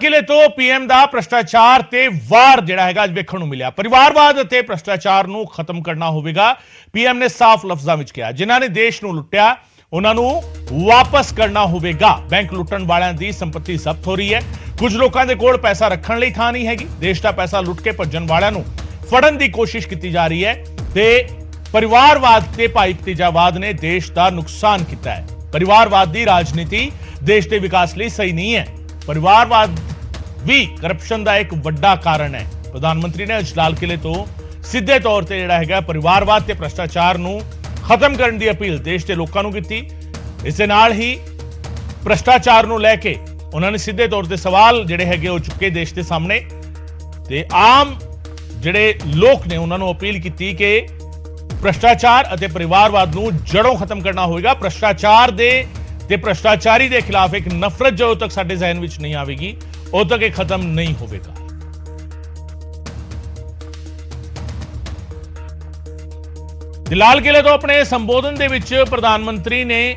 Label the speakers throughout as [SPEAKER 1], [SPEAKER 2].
[SPEAKER 1] ਕਿਲੇ ਤੋਂ ਪੀਐਮ ਦਾ ਭ੍ਰਿਸ਼ਟਾਚਾਰ ਤੇ ਵਾਰ ਜਿਹੜਾ ਹੈਗਾ ਅੱਜ ਵੇਖਣ ਨੂੰ ਮਿਲਿਆ। ਪਰਿਵਾਰਵਾਦ ਅਤੇ ਭ੍ਰਿਸ਼ਟਾਚਾਰ ਨੂੰ ਖਤਮ ਕਰਨਾ ਹੋਵੇਗਾ, ਪੀਐਮ ਨੇ ਸਾਫ਼ ਲਫ਼ਜ਼ਾਂ ਵਿੱਚ ਕਿਹਾ। ਜਿਨ੍ਹਾਂ ਨੇ ਦੇਸ਼ ਨੂੰ ਲੁੱਟਿਆ ਉਹਨਾਂ ਨੂੰ ਵਾਪਸ ਕਰਨਾ ਹੋਵੇਗਾ। ਬੈਂਕ ਲੁੱਟਣ ਵਾਲਿਆਂ ਦੀ ਸੰਪਤੀ ਜ਼ਬਤ ਹੋ ਰਹੀ ਹੈ। ਕੁਝ ਲੋਕਾਂ ਦੇ ਕੋਲ ਪੈਸਾ ਰੱਖਣ ਲਈ ਥਾਂ ਨਹੀਂ ਹੈਗੀ। ਦੇਸ਼ ਦਾ ਪੈਸਾ ਲੁੱਟ ਕੇ ਭੱਜਣ ਵਾਲਿਆਂ ਨੂੰ ਫੜਨ ਦੀ ਕੋਸ਼ਿਸ਼ ਕੀਤੀ ਜਾ ਰਹੀ ਹੈ ਤੇ ਪਰਿਵਾਰਵਾਦ ਤੇ ਭਾਈ ਭਤੀਜਾਵਾਦ ਨੇ ਦੇਸ਼ ਦਾ ਨੁਕਸਾਨ ਕੀਤਾ ਹੈ। ਪਰਿਵਾਰਵਾਦ ਦੀ ਰਾਜਨੀਤੀ ਦੇਸ਼ ਦੇ ਵਿਕਾਸ ਲਈ ਸਹੀ ਨਹੀਂ ਹੈ। ਪਰਿਵਾਰਵਾਦ ਵੀ ਕਰਪਸ਼ਨ ਦਾ ਇੱਕ ਵੱਡਾ ਕਾਰਨ ਹੈ। ਪ੍ਰਧਾਨ ਮੰਤਰੀ ਨੇ ਅੱਜ ਲਾਲ ਕਿਲੇ ਤੋਂ ਸਿੱਧੇ ਤੌਰ ਤੇ ਜਿਹੜਾ ਹੈਗਾ ਪਰਿਵਾਰਵਾਦ ਤੇ ਭ੍ਰਿਸ਼ਟਾਚਾਰ ਨੂੰ ਖਤਮ ਕਰਨ ਦੀ ਅਪੀਲ ਦੇਸ਼ ਦੇ ਲੋਕਾਂ ਨੂੰ ਕੀਤੀ। ਇਸ ਦੇ ਨਾਲ ਹੀ ਭ੍ਰਿਸ਼ਟਾਚਾਰ ਨੂੰ ਲੈ ਕੇ ਉਹਨਾਂ ਨੇ ਸਿੱਧੇ ਤੌਰ ਤੇ ਸਵਾਲ ਜਿਹੜੇ ਹੈਗੇ ਉਹ ਚੁੱਕੇ ਦੇਸ਼ ਦੇ ਸਾਹਮਣੇ ਤੇ ਆਮ ਜਿਹੜੇ ਲੋਕ ਨੇ ਉਹਨਾਂ ਨੂੰ ਅਪੀਲ ਕੀਤੀ ਕਿ ਭ੍ਰਿਸ਼ਟਾਚਾਰ ਅਤੇ ਪਰਿਵਾਰਵਾਦ ਨੂੰ ਜੜੋਂ ਖਤਮ ਕਰਨਾ ਹੋਵੇਗਾ। ਭ੍ਰਿਸ਼ਟਾਚਾਰ ਦੇ ਤੇ ਭ੍ਰਿਸ਼ਟਾਚਾਰੀ ਦੇ ਖਿਲਾਫ ਇੱਕ ਨਫ਼ਰਤ ਜਦੋਂ ਤੱਕ ਸਾਡੇ ਜ਼ਿਹਨ ਵਿੱਚ ਨਹੀਂ ਆਵੇਗੀ ਉਦੋਂ ਤੱਕ ਇਹ ਖਤਮ ਨਹੀਂ ਹੋਵੇਗਾ। ਲਾਲ ਕਿਲੇ ਤੋਂ ਆਪਣੇ ਸੰਬੋਧਨ ਦੇ ਵਿੱਚ ਪ੍ਰਧਾਨ ਮੰਤਰੀ ਨੇ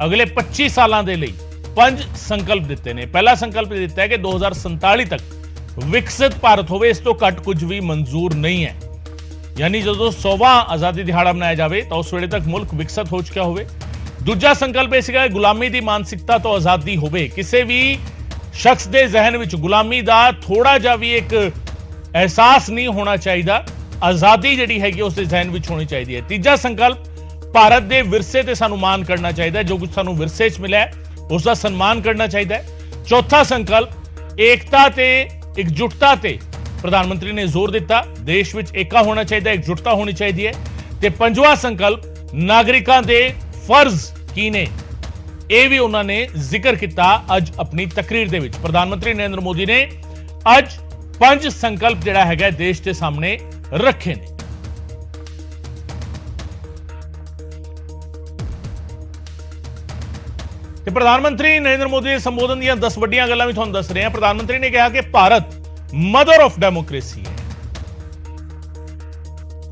[SPEAKER 1] ਅਗਲੇ 25 ਸਾਲਾਂ ਦੇ ਲਈ 5 ਸੰਕਲਪ ਦਿੱਤੇ ਨੇ। ਪਹਿਲਾ ਸੰਕਲਪ ਦਿੱਤਾ ਹੈ ਕਿ 2047 ਤੱਕ ਵਿਕਸਿਤ ਭਾਰਤ ਹੋਵੇ, ਇਸ ਤੋਂ ਘੱਟ ਕੁਝ ਵੀ ਮਨਜ਼ੂਰ ਨਹੀਂ ਹੈ। ਯਾਨੀ ਜਦੋਂ 100ਵਾਂ ਆਜ਼ਾਦੀ ਦਿਹਾੜਾ ਮਨਾਇਆ ਜਾਵੇ ਤਾਂ ਉਸ ਵੇਲੇ ਤੱਕ ਮੁਲਕ ਵਿਕਸਿਤ ਹੋ ਚੁੱਕਿਆ ਹੋਵੇ। ਦੂਜਾ ਸੰਕਲਪ ਇਹ ਸੀਗਾ ਗੁਲਾਮੀ ਦੀ ਮਾਨਸਿਕਤਾ ਤੋਂ ਆਜ਼ਾਦੀ ਹੋਵੇ। ਕਿਸੇ ਵੀ ਸ਼ਖਸ ਦੇ ਜ਼ਿਹਨ ਵਿੱਚ ਗੁਲਾਮੀ ਦਾ ਥੋੜਾ ਜਿਹਾ ਵੀ ਇੱਕ ਅਹਿਸਾਸ ਨਹੀਂ ਹੋਣਾ ਚਾਹੀਦਾ। ਆਜ਼ਾਦੀ ਜਿਹੜੀ ਹੈਗੀ ਉਸ ਦੇ ਜ਼ਿਹਨ ਵਿੱਚ ਹੋਣੀ ਚਾਹੀਦੀ ਹੈ। ਤੀਜਾ ਸੰਕਲਪ ਭਾਰਤ ਦੇ ਵਿਰਸੇ ਤੇ ਸਾਨੂੰ ਮਾਣ ਕਰਨਾ ਚਾਹੀਦਾ ਹੈ। ਜੋ ਕੁਝ ਸਾਨੂੰ ਵਿਰਸੇ 'ਚ ਮਿਲਿਆ ਉਸ ਦਾ ਸਨਮਾਨ ਕਰਨਾ ਚਾਹੀਦਾ ਹੈ। ਚੌਥਾ ਸੰਕਲਪ ਏਕਤਾ ਤੇ ਇਕਜੁੱਟਤਾ ਤੇ ਪ੍ਰਧਾਨ ਮੰਤਰੀ ਨੇ ਜ਼ੋਰ ਦਿੱਤਾ। ਦੇਸ਼ ਵਿੱਚ ਏਕਾ ਹੋਣਾ ਚਾਹੀਦਾ, ਇਕਜੁੱਟਤਾ ਹੋਣੀ ਚਾਹੀਦੀ ਹੈ। ਤੇ ਪੰਜਵਾਂ ਸੰਕਲਪ ਨਾਗਰਿਕਾਂ ਦੇ ਫਰਜ਼ ਕੀ ਨੇ ਇਹ ਵੀ ਉਹਨਾਂ ਨੇ ਜ਼ਿਕਰ ਕੀਤਾ ਅੱਜ ਆਪਣੀ ਤਕਰੀਰ ਦੇ ਵਿੱਚ। ਪ੍ਰਧਾਨ ਮੰਤਰੀ ਨਰਿੰਦਰ ਮੋਦੀ ਨੇ ਅੱਜ 5 ਸੰਕਲਪ ਜਿਹੜਾ ਹੈਗਾ ਦੇਸ਼ ਦੇ ਸਾਹਮਣੇ ਰੱਖੇ ਨੇ। ਤੇ ਪ੍ਰਧਾਨ ਮੰਤਰੀ ਨਰਿੰਦਰ ਮੋਦੀ ਦੇ ਸੰਬੋਧਨ ਦੀਆਂ 10 ਵੱਡੀਆਂ ਗੱਲਾਂ ਵੀ ਤੁਹਾਨੂੰ ਦੱਸ ਰਹੇ ਹਾਂ। ਪ੍ਰਧਾਨ ਮੰਤਰੀ ਨੇ ਕਿਹਾ ਕਿ ਭਾਰਤ ਮਦਰ ਆਫ ਡੈਮੋਕ੍ਰੇਸੀ ਹੈ।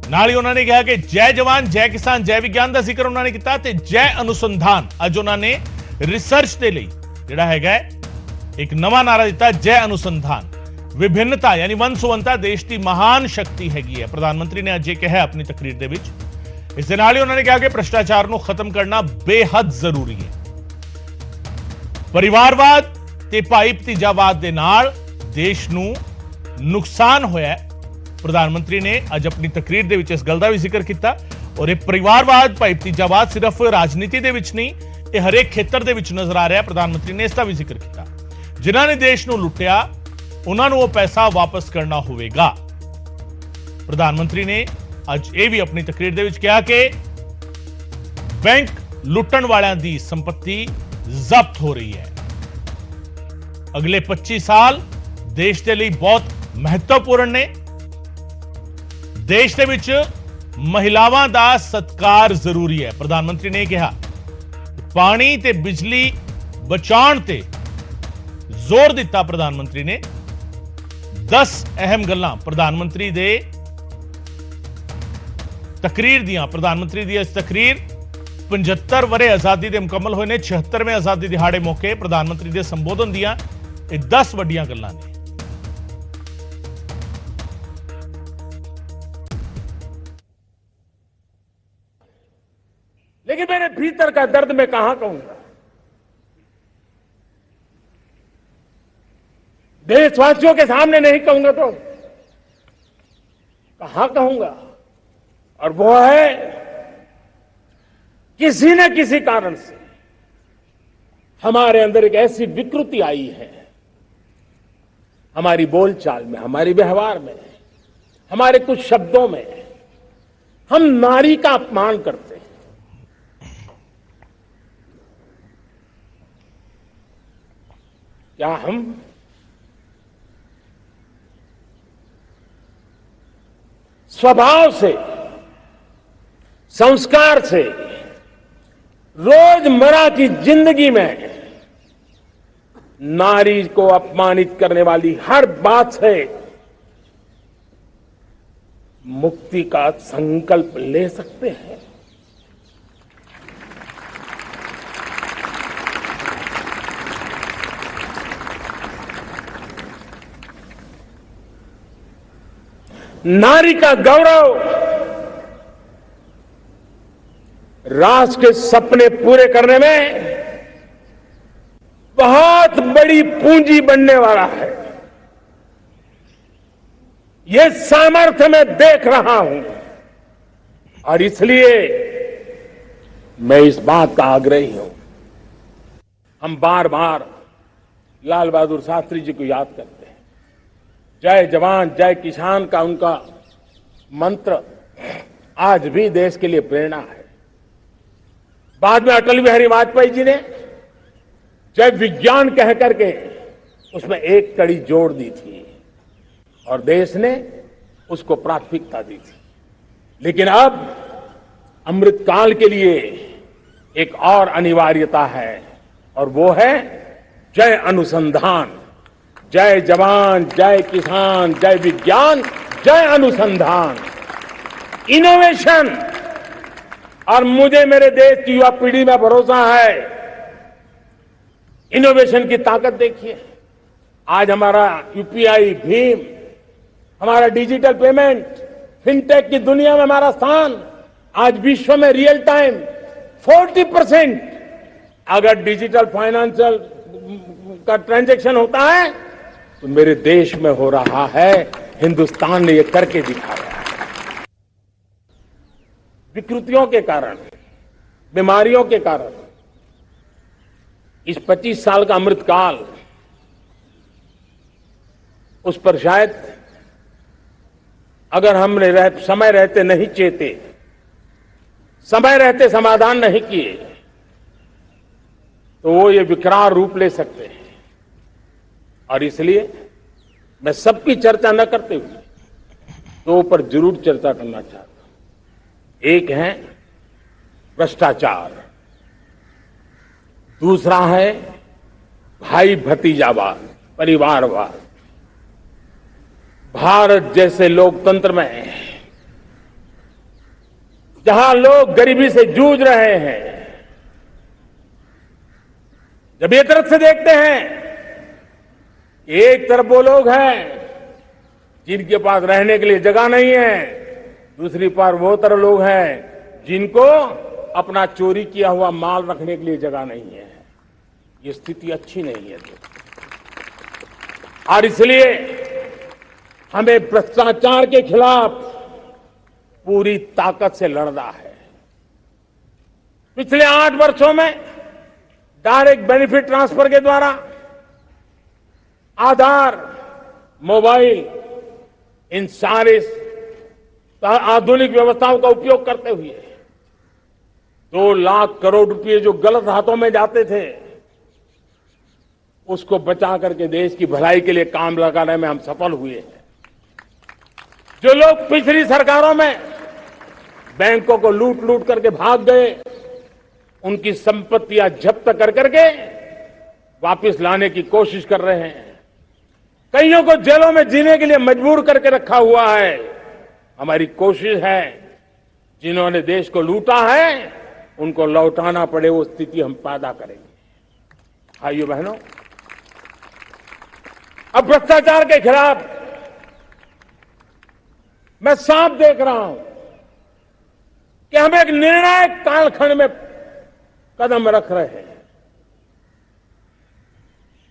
[SPEAKER 1] ਨਾਲ ਹੀ ਉਹਨਾਂ ਨੇ ਕਿਹਾ ਕਿ ਜੈ ਜਵਾਨ ਜੈ ਕਿਸਾਨ ਜੈ ਵਿਗਿਆਨ ਦਾ ਜ਼ਿਕਰ ਉਹਨਾਂ ਨੇ ਕੀਤਾ ਤੇ ਜੈ ਅਨੁਸੰਧਾਨ। ਅੱਜ ਉਹਨਾਂ ਨੇ ਰਿਸਰਚ ਦੇ ਲਈ ਜਿਹੜਾ ਹੈਗਾ ਇੱਕ ਨਵਾਂ ਨਾਰਾ ਦਿੱਤਾ, ਜੈ ਅਨੁਸੰਧਾਨ। ਵਿਭਿੰਨਤਾ ਯਾਨੀ ਵੰਨ-ਸੁਵੰਨਤਾ ਦੇਸ਼ ਦੀ ਮਹਾਨ ਸ਼ਕਤੀ ਹੈਗੀ ਹੈ। ਪ੍ਰਧਾਨ ਮੰਤਰੀ ਨੇ ਅੱਜ ਇਹ ਕਿਹਾ ਆਪਣੀ ਤਕਰੀਰ ਦੇ ਵਿੱਚ। ਇਸ ਦੇ ਨਾਲ ਹੀ ਉਹਨਾਂ ਨੇ ਕਿਹਾ ਕਿ ਭ੍ਰਿਸ਼ਟਾਚਾਰ ਨੂੰ ਖਤਮ ਕਰਨਾ ਬੇਹੱਦ ਜ਼ਰੂਰੀ ਹੈ। ਪਰਿਵਾਰਵਾਦ ਤੇ ਭਾਈ ਭਤੀਜਾਵਾਦ ਦੇ ਨਾਲ ਦੇਸ਼ ਨੂੰ ਨੁਕਸਾਨ ਹੋਇਆ। ਪ੍ਰਧਾਨ ਮੰਤਰੀ ਨੇ ਅੱਜ ਆਪਣੀ ਤਕਰੀਰ ਦੇ ਵਿੱਚ ਇਸ ਗੱਲ ਦਾ ਵੀ ਜ਼ਿਕਰ ਕੀਤਾ ਔਰ ਇਹ ਪਰਿਵਾਰਵਾਦ ਭਾਈ ਭਤੀਜਾਵਾਦ ਸਿਰਫ ਰਾਜਨੀਤੀ ਦੇ ਵਿੱਚ ਨਹੀਂ, ਇਹ ਹਰੇਕ ਖੇਤਰ ਦੇ ਵਿੱਚ ਨਜ਼ਰ ਆ ਰਿਹਾ। ਪ੍ਰਧਾਨ ਮੰਤਰੀ ਨੇ ਇਸ ਦਾ ਵੀ ਜ਼ਿਕਰ ਕੀਤਾ। ਜਿਨ੍ਹਾਂ ਨੇ ਦੇਸ਼ ਨੂੰ ਲੁੱਟਿਆ ਉਹਨਾਂ ਨੂੰ ਉਹ ਪੈਸਾ ਵਾਪਸ ਕਰਨਾ ਹੋਵੇਗਾ। ਪ੍ਰਧਾਨ ਮੰਤਰੀ ਨੇ ਅੱਜ ਇਹ ਵੀ ਆਪਣੀ ਤਕਰੀਰ ਦੇ ਵਿੱਚ ਕਿਹਾ ਕਿ ਬੈਂਕ ਲੁੱਟਣ ਵਾਲਿਆਂ ਦੀ ਸੰਪਤੀ ਜ਼ਬਤ ਹੋ ਰਹੀ ਹੈ। ਅਗਲੇ 25 ਸਾਲ ਦੇਸ਼ ਦੇ ਲਈ ਬਹੁਤ ਮਹੱਤਵਪੂਰਨ ਨੇ। ਦੇਸ਼ ਦੇ ਵਿੱਚ ਮਹਿਲਾਵਾਂ ਦਾ ਸਤਿਕਾਰ ਜ਼ਰੂਰੀ ਹੈ। ਪ੍ਰਧਾਨ ਮੰਤਰੀ ਨੇ ਕਿਹਾ ਪਾਣੀ ਤੇ ਬਿਜਲੀ ਬਚਾਉਣ ਤੇ ਜ਼ੋਰ ਦਿੱਤਾ। ਪ੍ਰਧਾਨ ਮੰਤਰੀ ਨੇ 10 ਅਹਿਮ ਗੱਲਾਂ ਪ੍ਰਧਾਨ ਮੰਤਰੀ ਦੇ ਤਕਰੀਰ ਦੀਆਂ। ਪ੍ਰਧਾਨ ਮੰਤਰੀ ਦੀ ਇਸ ਤਕਰੀਰ 75 ਵਰੇ ਆਜ਼ਾਦੀ ਦੇ ਮੁਕੰਮਲ ਹੋਏ ਨੇ। 76ਵੇਂ ਆਜ਼ਾਦੀ ਦਿਹਾੜੇ ਮੌਕੇ ਪ੍ਰਧਾਨ ਮੰਤਰੀ ਦੇ ਸੰਬੋਧਨ ਦੀਆਂ ਇਹ 10 ਵੱਡੀਆਂ ਗੱਲਾਂ ਨੇ।
[SPEAKER 2] लेकिन मेरे भीतर का दर्द मैं कहां कहूंगा। देशवासियों के सामने नहीं कहूंगा तो कहां कहूंगा। और वो है किसी न किसी कारण से हमारे अंदर एक ऐसी विकृति आई है, हमारी बोलचाल में, हमारे व्यवहार में, हमारे कुछ शब्दों में हम नारी का अपमान करते हैं। क्या हम स्वभाव से, संस्कार से, रोजमर्रा की जिंदगी में नारी को अपमानित करने वाली हर बात से मुक्ति का संकल्प ले सकते हैं? नारी का गौरव, राष्ट्र के सपने पूरे करने में बहुत बड़ी पूंजी बनने वाला है। ये सामर्थ्य मैं देख रहा हूं और इसलिए मैं इस बात का आग्रही हूं। हम बार बार लाल बहादुर शास्त्री जी को याद करते हैं। जय जवान जय किसान का उनका मंत्र आज भी देश के लिए प्रेरणा है। बाद में अटल बिहारी वाजपेयी जी ने जय विज्ञान कह करके उसमें एक कड़ी जोड़ दी थी और देश ने उसको प्राथमिकता दी थी। लेकिन अब अमृतकाल के लिए एक और अनिवार्यता है और वो है जय अनुसंधान। जय जवान जय किसान जय विज्ञान जय अनुसंधान, इनोवेशन। और मुझे मेरे देश की युवा पीढ़ी में भरोसा है। इनोवेशन की ताकत देखिए। आज हमारा यूपीआई, भीम, हमारा डिजिटल पेमेंट, फिनटेक की दुनिया में हमारा स्थान, आज विश्व में रियल टाइम 40% अगर डिजिटल फाइनेंशियल का ट्रांजैक्शन होता है तो मेरे देश में हो रहा है। हिंदुस्तान ने ये करके दिखाया है। विकृतियों के कारण, बीमारियों के कारण इस 25 साल का अमृतकाल, उस पर शायद अगर हमने समय रहते नहीं चेते, समय रहते समाधान नहीं किए तो वो ये विकराल रूप ले सकते हैं। और इसलिए मैं सबकी चर्चा न करते हुए दो पर जरूर चर्चा करना चाहता हूं। एक है भ्रष्टाचार, दूसरा है भाई भतीजावाद, परिवारवाद। भारत जैसे लोकतंत्र में जहां लोग गरीबी से जूझ रहे हैं, जब एक तरफ से देखते हैं कि एक तरफ वो लोग हैं जिनके पास रहने के लिए जगह नहीं है, दूसरी पर वो तरह लोग हैं जिनको अपना चोरी किया हुआ माल रखने के लिए जगह नहीं है। ये स्थिति अच्छी नहीं है। और इसलिए हमें भ्रष्टाचार के खिलाफ पूरी ताकत से लड़ना है। पिछले 8 वर्षों में डायरेक्ट बेनिफिट ट्रांसफर के द्वारा, आधार, मोबाइल, इन सारे आधुनिक व्यवस्थाओं का उपयोग करते हुए 2 लाख करोड़ रुपए जो गलत हाथों में जाते थे उसको बचा करके देश की भलाई के लिए काम लगाने में हम सफल हुए हैं। जो लोग पिछली सरकारों में बैंकों को लूट लूट करके भाग गए, उनकी संपत्तियां जब्त कर करके वापस लाने की कोशिश कर रहे हैं। कईयों को जेलों में जीने के लिए मजबूर करके रखा हुआ है। हमारी कोशिश है जिन्होंने देश को लूटा है उनको लौटाना पड़े, वो स्थिति हम पैदा करेंगे। भाइयों बहनों, अब भ्रष्टाचार के खिलाफ मैं साफ देख रहा हूं कि हम एक निर्णायक कालखंड में कदम रख रहे हैं।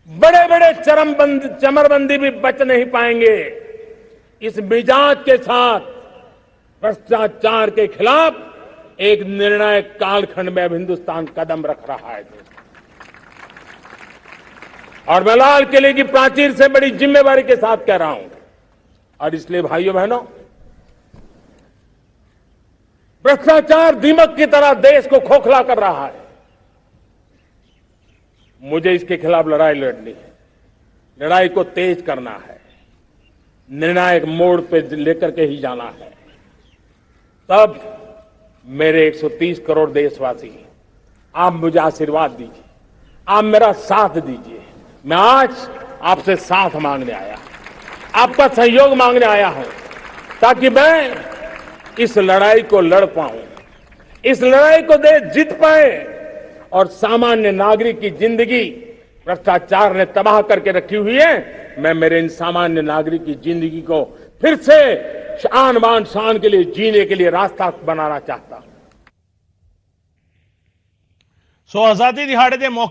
[SPEAKER 2] बड़े बड़े चमरबंदी भी बच नहीं पाएंगे। इस मिजाज के साथ भ्रष्टाचार के खिलाफ एक निर्णायक कालखंड में अब हिंदुस्तान कदम रख रहा है। और मैं लाल किले की प्राचीर से बड़ी जिम्मेवारी के साथ कह रहा हूं। और इसलिए भाइयों बहनों, भ्रष्टाचार दीमक की तरह देश को खोखला कर रहा है। मुझे इसके खिलाफ लड़ाई लड़नी है, लड़ाई को तेज करना है, निर्णायक मोड़ पे लेकर के ही जाना है। तब मेरे 130 करोड़ देशवासी, आप मुझे आशीर्वाद दीजिए, आप मेरा साथ दीजिए। मैं आज आपसे साथ मांगने आया, आपका सहयोग मांगने आया हूं ताकि मैं इस लड़ाई को लड़ पाऊं, इस लड़ाई को देश जीत पाए और सामान्य नागरिक की जिंदगी भ्रष्टाचार ने तबाह करके रखी हुई है। मैं मेरे इन सामान्य नागरिक की जिंदगी को फिर से शान बान शान के लिए जीने के लिए रास्ता बनाना चाहता हूं।
[SPEAKER 1] सो आजादी दिहाड़े के मौके